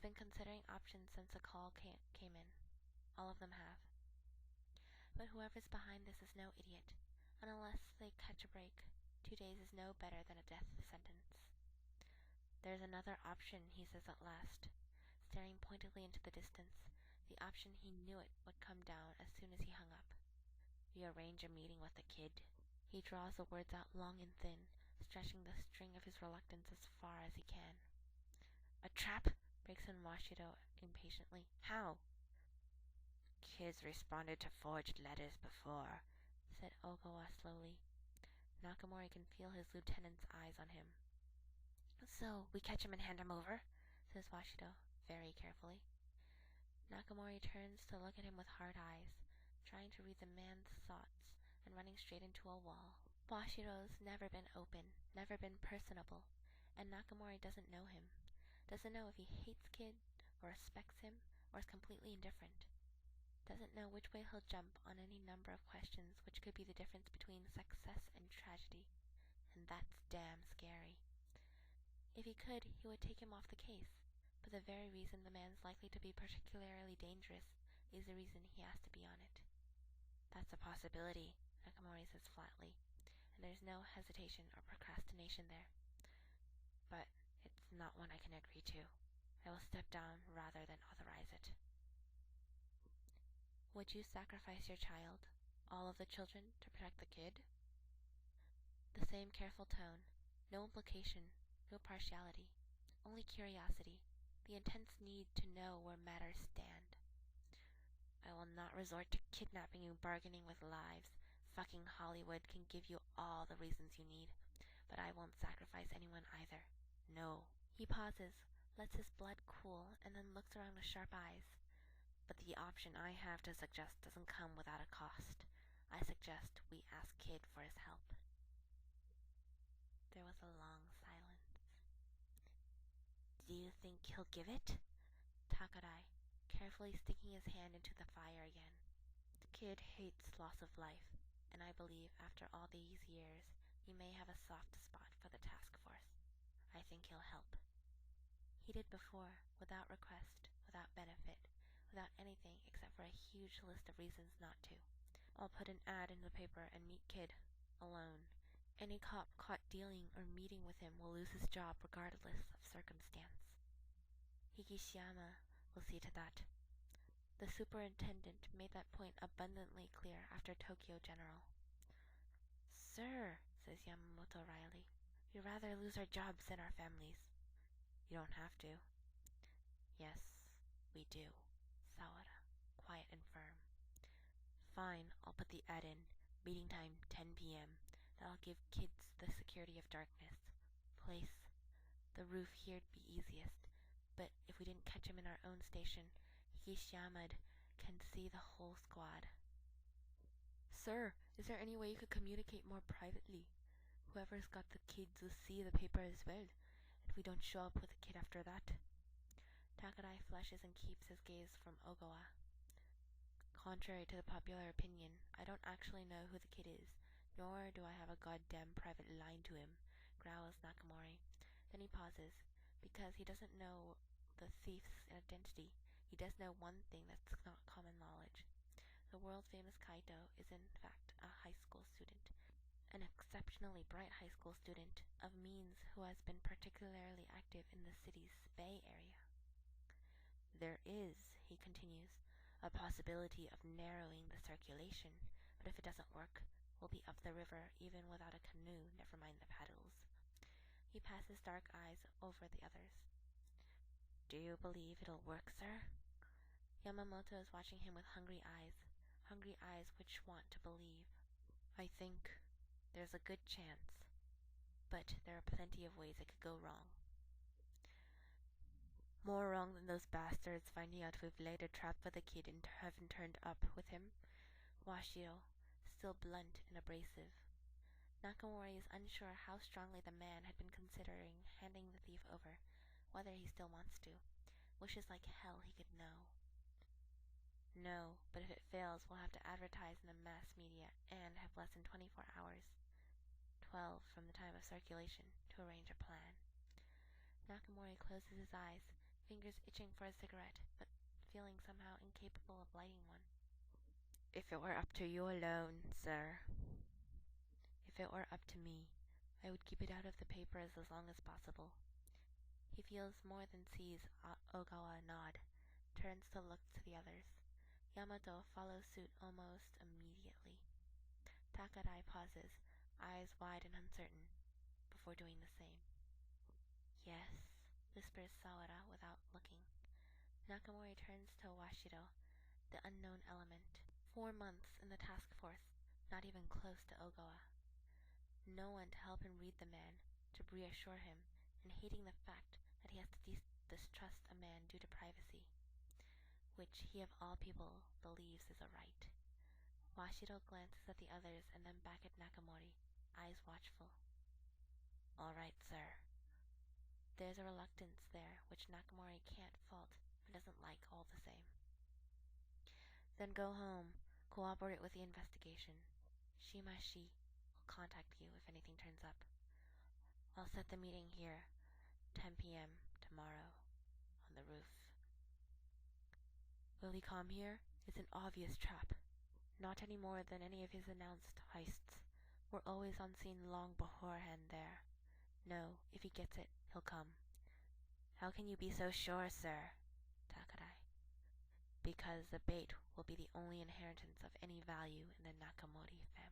been considering options since the call came in. All of them have. But whoever's behind this is no idiot, and unless they catch a break, 2 days is no better than a death sentence. There's another option, he says at last, staring pointedly into the distance, the option he knew it would come down as soon as he hung up. We arrange a meeting with the kid. He draws the words out long and thin, stretching the string of his reluctance as far as he can. A trap? Breaks in Washido impatiently. How? Kids responded to forged letters before, said Ogawa slowly. Nakamori can feel his lieutenant's eyes on him. So, we catch him and hand him over? Says Washido, very carefully. Nakamori turns to look at him with hard eyes, trying to read the man's thoughts and running straight into a wall. Washido's never been open, never been personable, and Nakamori doesn't know him. Doesn't know if he hates Kid, or respects him, or is completely indifferent. Doesn't know which way he'll jump on any number of questions which could be the difference between success and tragedy. And that's damn scary. If he could, he would take him off the case, but the very reason the man's likely to be particularly dangerous is the reason he has to be on it. That's a possibility, Nakamori says flatly, and there's no hesitation or procrastination there. But it's not one I can agree to. I will step down rather than authorize it. Would you sacrifice your child, all of the children, to protect the kid? The same careful tone, no implication, no partiality, only curiosity, the intense need to know where matters stand. I will not resort to kidnapping you, bargaining with lives. Fucking Hollywood can give you all the reasons you need, but I won't sacrifice anyone either. No. He pauses, lets his blood cool, and then looks around with sharp eyes. But the option I have to suggest doesn't come without a cost. I suggest we ask Kid for his help. There was a long silence. Do you think he'll give it? Takarai, carefully sticking his hand into the fire again. Kid hates loss of life, and I believe after all these years, he may have a soft spot for the task force. I think he'll help. He did before, without request, without benefit, without anything except for a huge list of reasons not to. I'll put an ad in the paper and meet Kid, alone. Any cop caught dealing or meeting with him will lose his job regardless of circumstance. Higishiyama will see to that. The superintendent made that point abundantly clear after Tokyo General. Sir, says Yamamoto wryly, we'd rather lose our jobs than our families. You don't have to. Yes, we do. Sawada, quiet and firm. Fine, I'll put the ad in. Meeting time 10 p.m. That'll give kids the security of darkness. Place. The roof here'd be easiest, but if we didn't catch him in our own station, Higishiyama can see the whole squad. Sir, is there any way you could communicate more privately? Whoever's got the kids will see the paper as well, if we don't show up with the kid after that. Takarai flushes and keeps his gaze from Ogawa. Contrary to the popular opinion, I don't actually know who the kid is, nor do I have a goddamn private line to him, growls Nakamori. Then he pauses, because he doesn't know the thief's identity. He does know one thing that's not common knowledge. The world-famous Kaitou is in fact a high school student, an exceptionally bright high school student of means who has been particularly active in the city's Bay Area. There is, he continues, a possibility of narrowing the circulation, but if it doesn't work, we'll be up the river even without a canoe, never mind the paddles. He passes dark eyes over the others. Do you believe it'll work, sir? Yamamoto is watching him with hungry eyes which want to believe. I think there's a good chance, but there are plenty of ways it could go wrong. More wrong than those bastards finding out we've laid a trap for the kid and haven't turned up with him. Washido, still blunt and abrasive. Nakamori is unsure how strongly the man had been considering handing the thief over, whether he still wants to. Wishes like hell he could know. No, but if it fails, we'll have to advertise in the mass media and have less than 24 hours. 12 from the time of circulation to arrange a plan. Nakamori closes his eyes, fingers itching for a cigarette, but feeling somehow incapable of lighting one. If it were up to you alone, sir. If it were up to me, I would keep it out of the papers as long as possible. He feels more than sees Ogawa nod, turns to look to the others. Yamato follows suit almost immediately. Takarai pauses, eyes wide and uncertain, before doing the same. Yes, whispers Sawara without looking. Nakamori turns to Washido, the unknown element. 4 months in the task force, not even close to Ogawa. No one to help him read the man, to reassure him, and hating the fact that he has to distrust a man due to privacy, which he of all people believes is a right. Washido glances at the others and then back at Nakamori, eyes watchful. All right, sir. There's a reluctance there which Nakamori can't fault but doesn't like all the same. Then go home, cooperate with the investigation. Shimashi will contact you if anything turns up. I'll set the meeting here, 10 p.m. tomorrow, on the roof. Will he come here? It's an obvious trap. Not any more than any of his announced heists. We're always on scene long beforehand there. No, if he gets it, he'll come. How can you be so sure, sir? Takarai. Because the bait will be the only inheritance of any value in the Nakamori family.